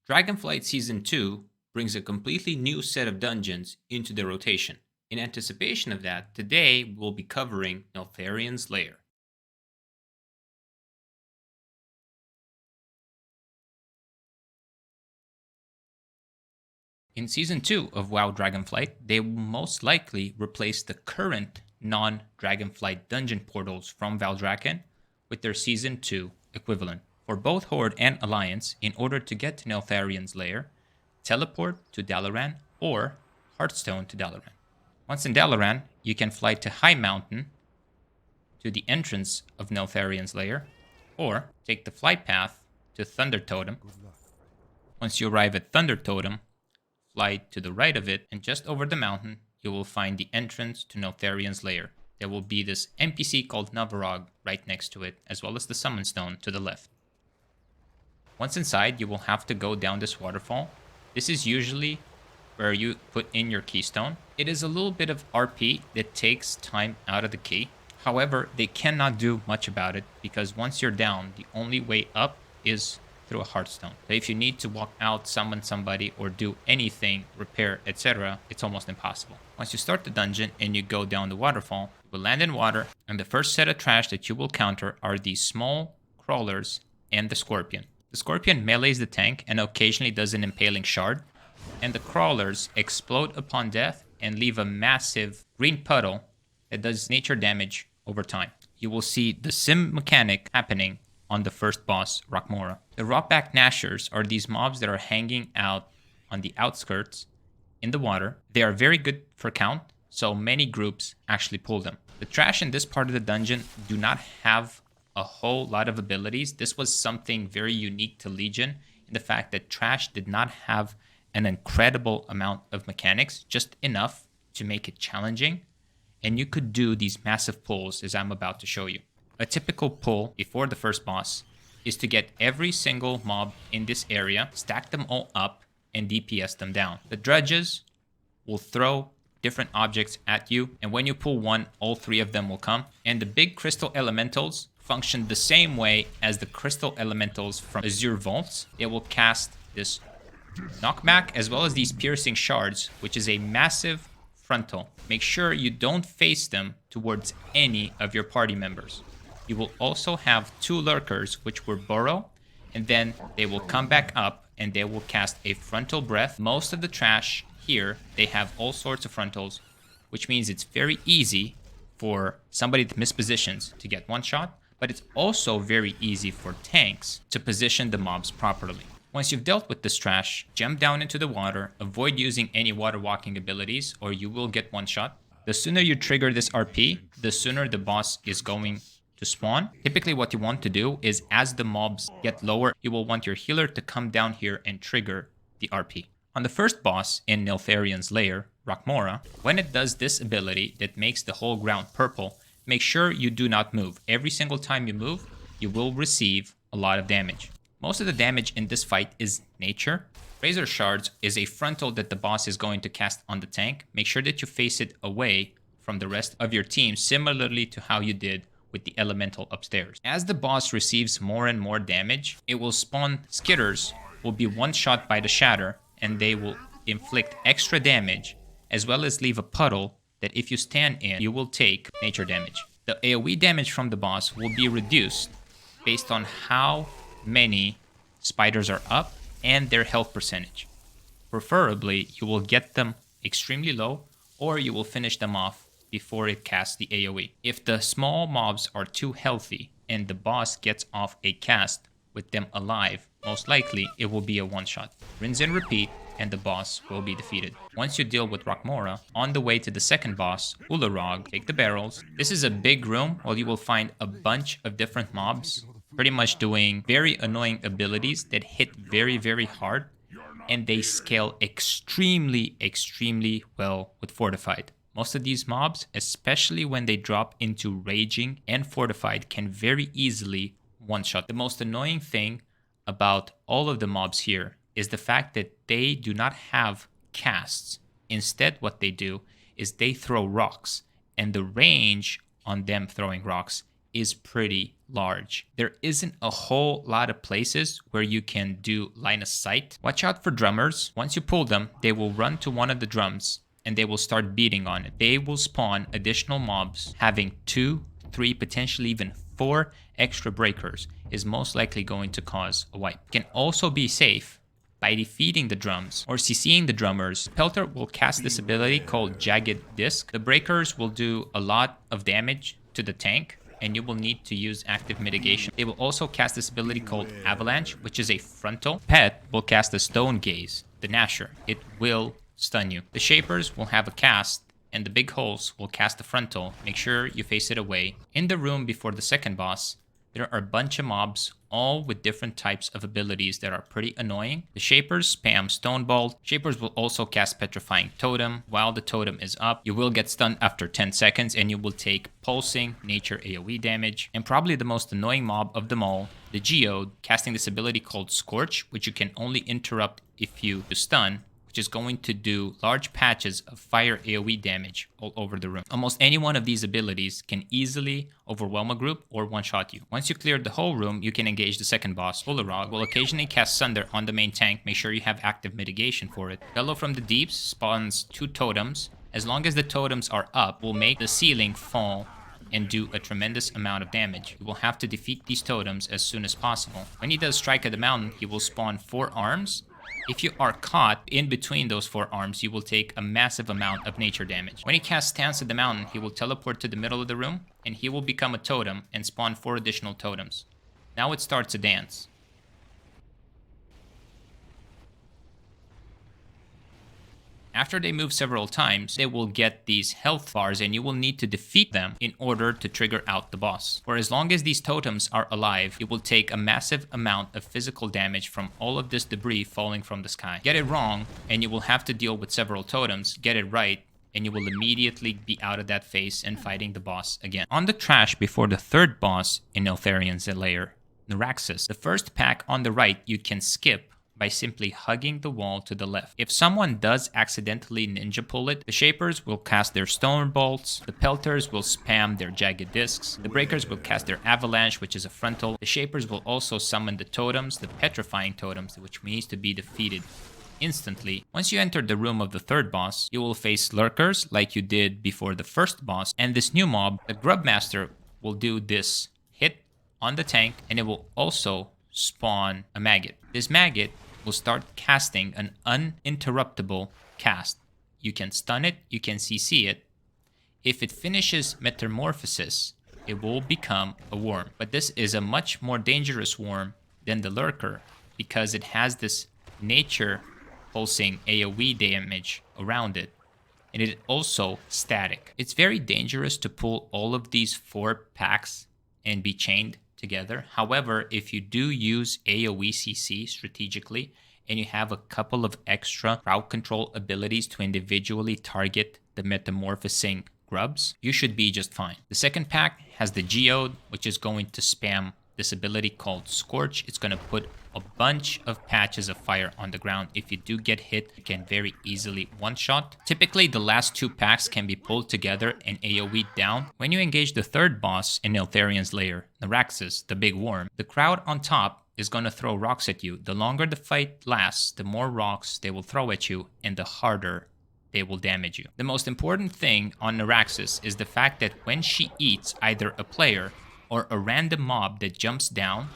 Dragonflight Season 2 brings a completely new set of dungeons into the rotation. In anticipation of that, today we'll be covering Neltharion's Lair. In Season 2 of WoW Dragonflight, they will most likely replace the current non-Dragonflight dungeon portals from Valdrakken with their Season 2 equivalent. For both Horde and Alliance, in order to get to Neltharion's Lair, teleport to Dalaran or Hearthstone to Dalaran. Once in Dalaran, you can fly to High Mountain to the entrance of Neltharion's Lair, or take the flight path to Thunder Totem. Once you arrive at Thunder Totem, fly to the right of it, and just over the mountain, you will find the entrance to Neltharion's Lair. There will be this NPC called Navarog right next to it, as well as the Summon Stone to the left. Once inside, you will have to go down this waterfall. This is usually where you put in your keystone. It is a little bit of RP that takes time out of the key. However, they cannot do much about it because once you're down, the only way up is through a Hearthstone. So if you need to walk out, summon somebody, or do anything, repair, etc., it's almost impossible. Once you start the dungeon and you go down the waterfall, you will land in water, and the first set of trash that you will counter are these small crawlers and the Scorpion. The Scorpion melees the tank and occasionally does an impaling shard, and the crawlers explode upon death and leave a massive green puddle that does nature damage over time. You will see the sim mechanic happening on the first boss, Rokmora. The Rotback Gnashers are these mobs that are hanging out on the outskirts in the water. They are very good for count, so many groups actually pull them. The trash in this part of the dungeon do not have a whole lot of abilities. This was something very unique to Legion in the fact that trash did not have an incredible amount of mechanics, just enough to make it challenging. And you could do these massive pulls as I'm about to show you. A typical pull before the first boss is to get every single mob in this area, stack them all up, and DPS them down. The dredges will throw different objects at you, and when you pull one, all three of them will come. And the big crystal elementals function the same way as the crystal elementals from Azure Vaults. They will cast this knockback as well as these piercing shards, which is a massive frontal. Make sure you don't face them towards any of your party members. You will also have two lurkers, which will burrow, and then they will come back up and they will cast a frontal breath. Most of the trash here, they have all sorts of frontals, which means it's very easy for somebody to miss positions to get one shot, but it's also very easy for tanks to position the mobs properly. Once you've dealt with this trash, jump down into the water, avoid using any water walking abilities or you will get one shot. The sooner you trigger this RP, the sooner the boss is going to spawn. Typically what you want to do is as the mobs get lower, you will want your healer to come down here and trigger the RP. On the first boss in Neltharion's Lair, Rokmora, when it does this ability that makes the whole ground purple, make sure you do not move. Every single time you move, you will receive a lot of damage. Most of the damage in this fight is nature. Razor Shards is a frontal that the boss is going to cast on the tank. Make sure that you face it away from the rest of your team, similarly to how you did with the elemental upstairs. As the boss receives more and more damage, it will spawn skitters, will be one shot by the shatter, and they will inflict extra damage, as well as leave a puddle that if you stand in, you will take nature damage. The AoE damage from the boss will be reduced based on how many spiders are up and their health percentage. Preferably, you will get them extremely low or you will finish them off before it casts the AoE. If the small mobs are too healthy and the boss gets off a cast with them alive, most likely it will be a one-shot. Rinse and repeat, and the boss will be defeated. Once you deal with Rokmora, on the way to the second boss, Ularog, take the barrels. This is a big room where you will find a bunch of different mobs, pretty much doing very annoying abilities that hit very, very hard, and they scale extremely, extremely well with Fortified. Most of these mobs, especially when they drop into Raging and Fortified, can very easily one-shot. The most annoying thing about all of the mobs here is the fact that they do not have casts. Instead, what they do is they throw rocks, and the range on them throwing rocks is pretty large. There isn't a whole lot of places where you can do line of sight. Watch out for drummers. Once you pull them, they will run to one of the drums and they will start beating on it. They will spawn additional mobs. Having 2, 3, potentially even 4 extra breakers is most likely going to cause a wipe. Can also be safe by defeating the drums or CCing the drummers. Pelter will cast this ability called Jagged Disc. The breakers will do a lot of damage to the tank and you will need to use active mitigation. They will also cast this ability called Avalanche, which is a frontal. Pet will cast a Stone Gaze, the Gnasher. It will stun you. The Shapers will have a cast and the Big Holes will cast the frontal. Make sure you face it away. In the room before the second boss, there are a bunch of mobs, all with different types of abilities that are pretty annoying. The Shapers spam Stone Bolt. Shapers will also cast Petrifying Totem. While the totem is up, you will get stunned after 10 seconds and you will take Pulsing Nature AoE damage. And probably the most annoying mob of them all, the Geode, casting this ability called Scorch, which you can only interrupt if you stun, which is going to do large patches of fire AoE damage all over the room. Almost any one of these abilities can easily overwhelm a group or one-shot you. Once you clear the whole room, you can engage the second boss. Ularog will occasionally cast Sunder on the main tank. Make sure you have active mitigation for it. Bellow from the Deeps spawns 2 totems. As long as the totems are up, will make the ceiling fall and do a tremendous amount of damage. You will have to defeat these totems as soon as possible. When he does Strike at the Mountain, he will spawn 4 arms. If you are caught in between those 4 arms, you will take a massive amount of nature damage. When he casts Stance at the Mountain, he will teleport to the middle of the room, and he will become a totem and spawn 4 additional totems. Now it starts a dance. After they move several times, they will get these health bars and you will need to defeat them in order to trigger out the boss. For as long as these totems are alive, you will take a massive amount of physical damage from all of this debris falling from the sky. Get it wrong and you will have to deal with several totems. Get it right and you will immediately be out of that phase and fighting the boss again. On the trash before the third boss in Neltharion's Lair, Naraxis, the first pack on the right you can skip by simply hugging the wall to the left. If someone does accidentally ninja pull it, the Shapers will cast their Stone Bolts, the Pelters will spam their Jagged Discs, the Breakers will cast their Avalanche, which is a frontal, the Shapers will also summon the totems, the Petrifying Totems, which needs to be defeated instantly. Once you enter the room of the third boss, you will face Lurkers like you did before the first boss, and this new mob, the Grubmaster, will do this hit on the tank, and it will also spawn a maggot. This maggot will start casting an uninterruptible cast. You can stun it, you can CC it. If it finishes Metamorphosis, it will become a worm. But this is a much more dangerous worm than the Lurker because it has this nature pulsing AoE damage around it. And it is also static. It's very dangerous to pull all of these 4 packs and be chained together. However, if you do use AoE CC strategically and you have a couple of extra crowd control abilities to individually target the metamorphosing grubs, you should be just fine. The second pack has the Geode, which is going to spam this ability called Scorch. It's going to put a bunch of patches of fire on the ground. If you do get hit, you can very easily one-shot. Typically, the last 2 packs can be pulled together and AoE down. When you engage the third boss in Neltharion's Lair, Naraxis, the big worm, the crowd on top is going to throw rocks at you. The longer the fight lasts, the more rocks they will throw at you and the harder they will damage you. The most important thing on Naraxis is the fact that when she eats either a player or a random mob that jumps down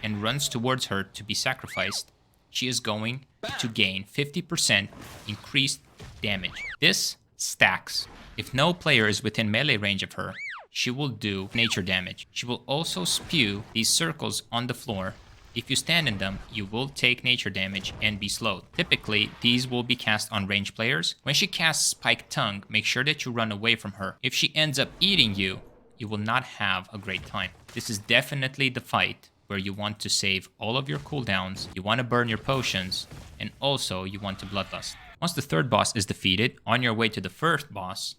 and runs towards her to be sacrificed, she is going to gain 50% increased damage. This stacks. If no player is within melee range of her, she will do nature damage. She will also spew these circles on the floor. If you stand in them, you will take nature damage and be slowed. Typically, these will be cast on range players. When she casts Spiked Tongue, make sure that you run away from her. If she ends up eating you, you will not have a great time. This is definitely the fight where you want to save all of your cooldowns, you want to burn your potions, and also you want to bloodlust. Once the third boss is defeated, on your way to the first boss,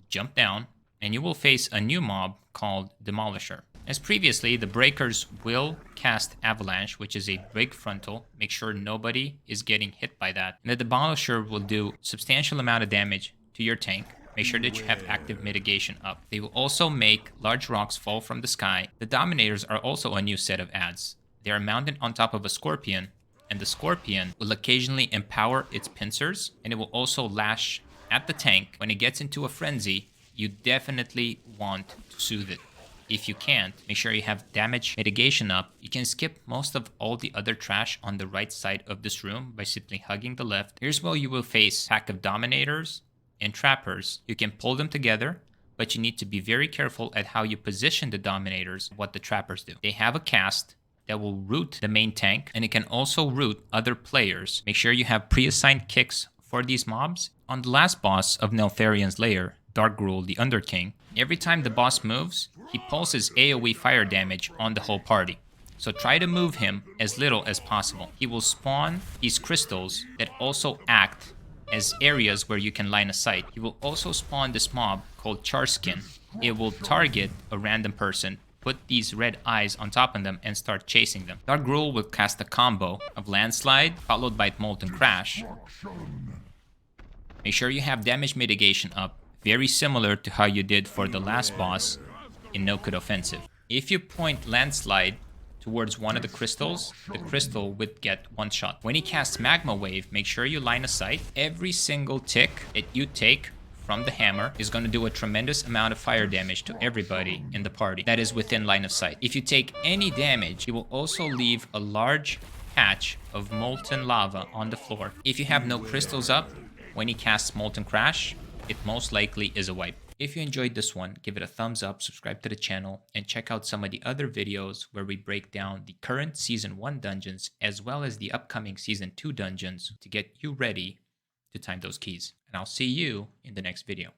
jump down, and you will face a new mob called Demolisher. As previously, the Breakers will cast Avalanche, which is a big frontal. Make sure nobody is getting hit by that. And the Demolisher will do substantial amount of damage to your tank. make sure that you have active mitigation up. They will also make large rocks fall from the sky. The Dominators are also a new set of ads. They are mounted on top of a scorpion, and the scorpion will occasionally empower its pincers, and it will also lash at the tank. When it gets into a frenzy, you definitely want to soothe it. If you can't, make sure you have damage mitigation up. You can skip most of all the other trash on the right side of this room by simply hugging the left. Here's where you will face a pack of Dominators and Trappers. You can pull them together, but you need to be very careful at how you position the Dominators, what the Trappers do. They have a cast that will root the main tank, and it can also root other players. Make sure you have pre-assigned kicks for these mobs. On the last boss of Neltharion's Lair, Dark Gruul, the Underking, every time the boss moves, he pulses AoE fire damage on the whole party. So try to move him as little as possible. He will spawn these crystals that also act as areas where you can line of sight. He will also spawn this mob called Charskin. It will target a random person, put these red eyes on top of them, and start chasing them. Dark Gruul will cast a combo of Landslide followed by Molten Crash. Make sure you have damage mitigation up, very similar to how you did for the last boss in No Code Offensive. If you point Landslide towards one of the crystals, the crystal would get one shot. When he casts Magma Wave, make sure you line of sight. Every single tick that you take from the hammer is going to do a tremendous amount of fire damage to everybody in the party that is within line of sight. If you take any damage, you will also leave a large patch of molten lava on the floor. If you have no crystals up, when he casts Molten Crash, it most likely is a wipe. If you enjoyed this one, give it a thumbs up, subscribe to the channel, and check out some of the other videos where we break down the current Season 1 dungeons as well as the upcoming Season 2 dungeons to get you ready to time those keys. And I'll see you in the next video.